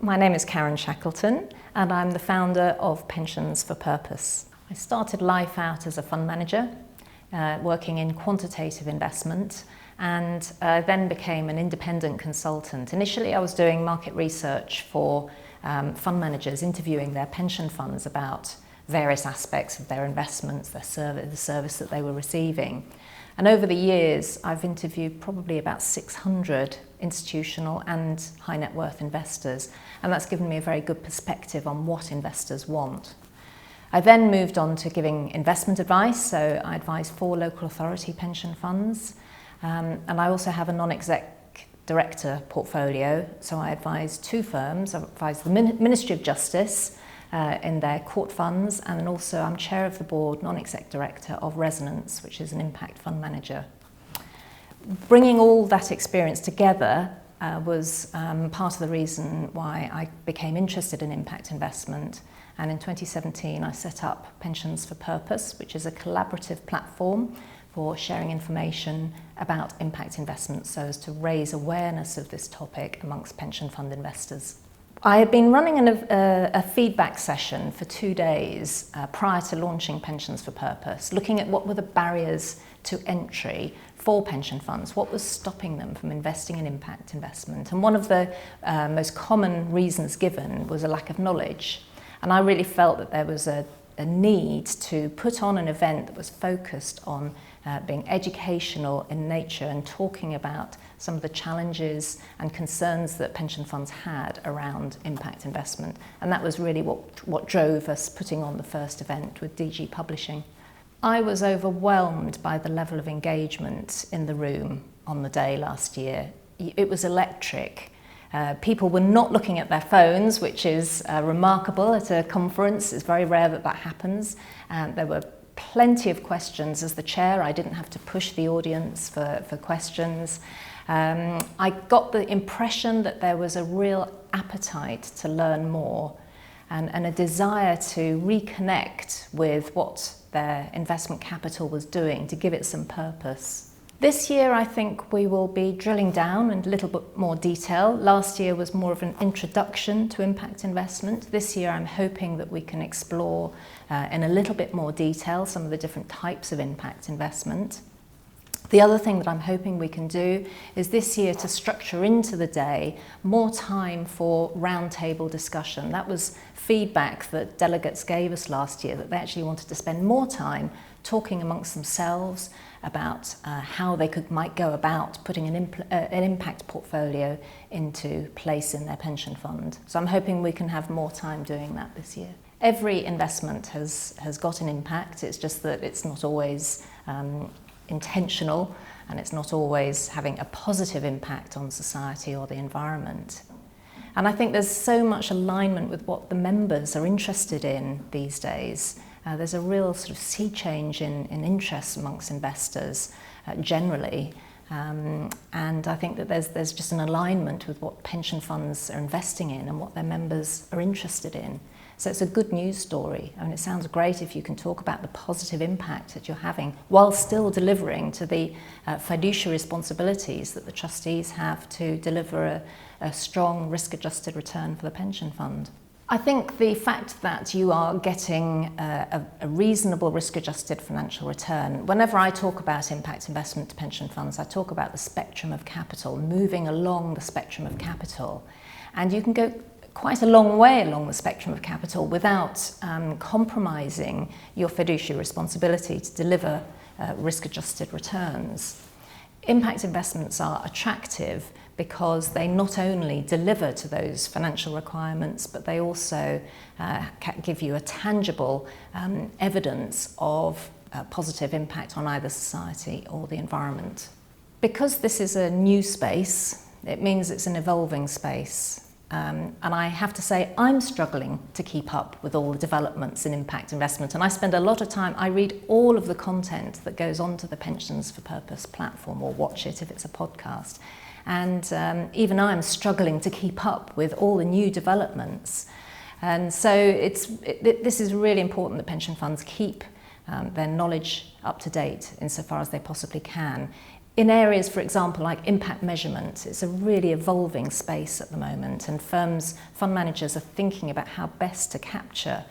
My name is Shackleton and I'm the founder of Pensions for Purpose. I started life out as a fund manager, working in quantitative investment, and then became an independent consultant. Initially I was doing market research for fund managers, interviewing their pension funds about various aspects of their investments, the service that they were receiving. And over the years, I've interviewed probably about 600 institutional and high net worth investors, and that's given me a very good perspective on what investors want. I then moved on to giving investment advice, so I advise 4 local authority pension funds, and I also have a non-exec director portfolio, so I advise 2 firms. I advise the Ministry of Justice in their court funds, and then also I'm chair of the board, non-exec director of Resonance, which is an impact fund manager. Bringing all that experience together was part of the reason why I became interested in impact investment, and in 2017 I set up Pensions for Purpose, which is a collaborative platform for sharing information about impact investments so as to raise awareness of this topic amongst pension fund investors. I had been running a feedback session for 2 days prior to launching Pensions for Purpose, looking at what were the barriers to entry for pension funds, what was stopping them from investing in impact investment. And one of the most common reasons given was a lack of knowledge. And I really felt that there was a need to put on an event that was focused on being educational in nature and talking about some of the challenges and concerns that pension funds had around impact investment. And that was really what drove us putting on the first event with DG Publishing. I was overwhelmed by the level of engagement in the room on the day last year. It was electric. People were not looking at their phones, which is remarkable at a conference. It's very rare that that happens. There were plenty of questions. As the chair, I didn't have to push the audience for questions. I got the impression that there was a real appetite to learn more and a desire to reconnect with what their investment capital was doing, to give it some purpose. This year I think we will be drilling down in a little bit more detail. Last year was more of an introduction to impact investment. This year I'm hoping that we can explore in a little bit more detail some of the different types of impact investment. The other thing that I'm hoping we can do is this year to structure into the day more time for roundtable discussion. That was feedback that delegates gave us last year, that they actually wanted to spend more time talking amongst themselves about how they might go about putting an impact portfolio into place in their pension fund. So I'm hoping we can have more time doing that this year. Every investment has got an impact, it's just that it's not always intentional, and it's not always having a positive impact on society or the environment. And I think there's so much alignment with what the members are interested in these days. There's a real sort of sea change in interest amongst investors generally, and I think that there's just an alignment with what pension funds are investing in and what their members are interested in. So it's a good news story. I mean, it sounds great if you can talk about the positive impact that you're having while still delivering to the fiduciary responsibilities that the trustees have to deliver a strong risk-adjusted return for the pension fund. I think the fact that you are getting a reasonable risk-adjusted financial return, whenever I talk about impact investment to pension funds, I talk about the spectrum of capital, moving along the spectrum of capital. And you can go quite a long way along the spectrum of capital without compromising your fiduciary responsibility to deliver risk-adjusted returns. Impact investments are attractive because they not only deliver to those financial requirements, but they also give you a tangible evidence of positive impact on either society or the environment. Because this is a new space, it means it's an evolving space. And I have to say, I'm struggling to keep up with all the developments in impact investment, and I spend a lot of time, I read all of the content that goes onto the Pensions for Purpose platform, or watch it if it's a podcast. And even I'm struggling to keep up with all the new developments. And so this is really important that pension funds keep their knowledge up to date insofar as they possibly can. In areas, for example, like impact measurement, it's a really evolving space at the moment, and fund managers are thinking about how best to capture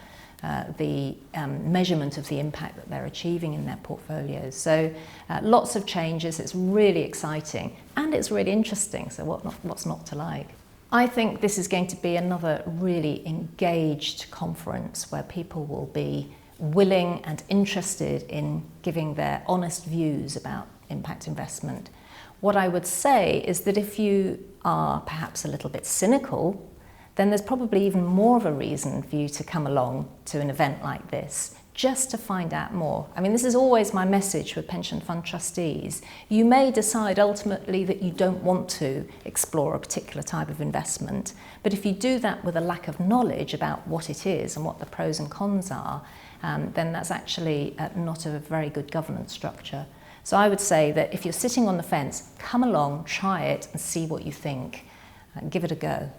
the measurement of the impact that they're achieving in their portfolios. So lots of changes, it's really exciting and it's really interesting, so what's not to like? I think this is going to be another really engaged conference where people will be willing and interested in giving their honest views about impact investment. What I would say is that if you are perhaps a little bit cynical, then there's probably even more of a reason for you to come along to an event like this, just to find out more. I mean, this is always my message for pension fund trustees. You may decide ultimately that you don't want to explore a particular type of investment, but if you do that with a lack of knowledge about what it is and what the pros and cons are, then that's actually not a very good governance structure. So I would say that if you're sitting on the fence, come along, try it and see what you think. Give it a go.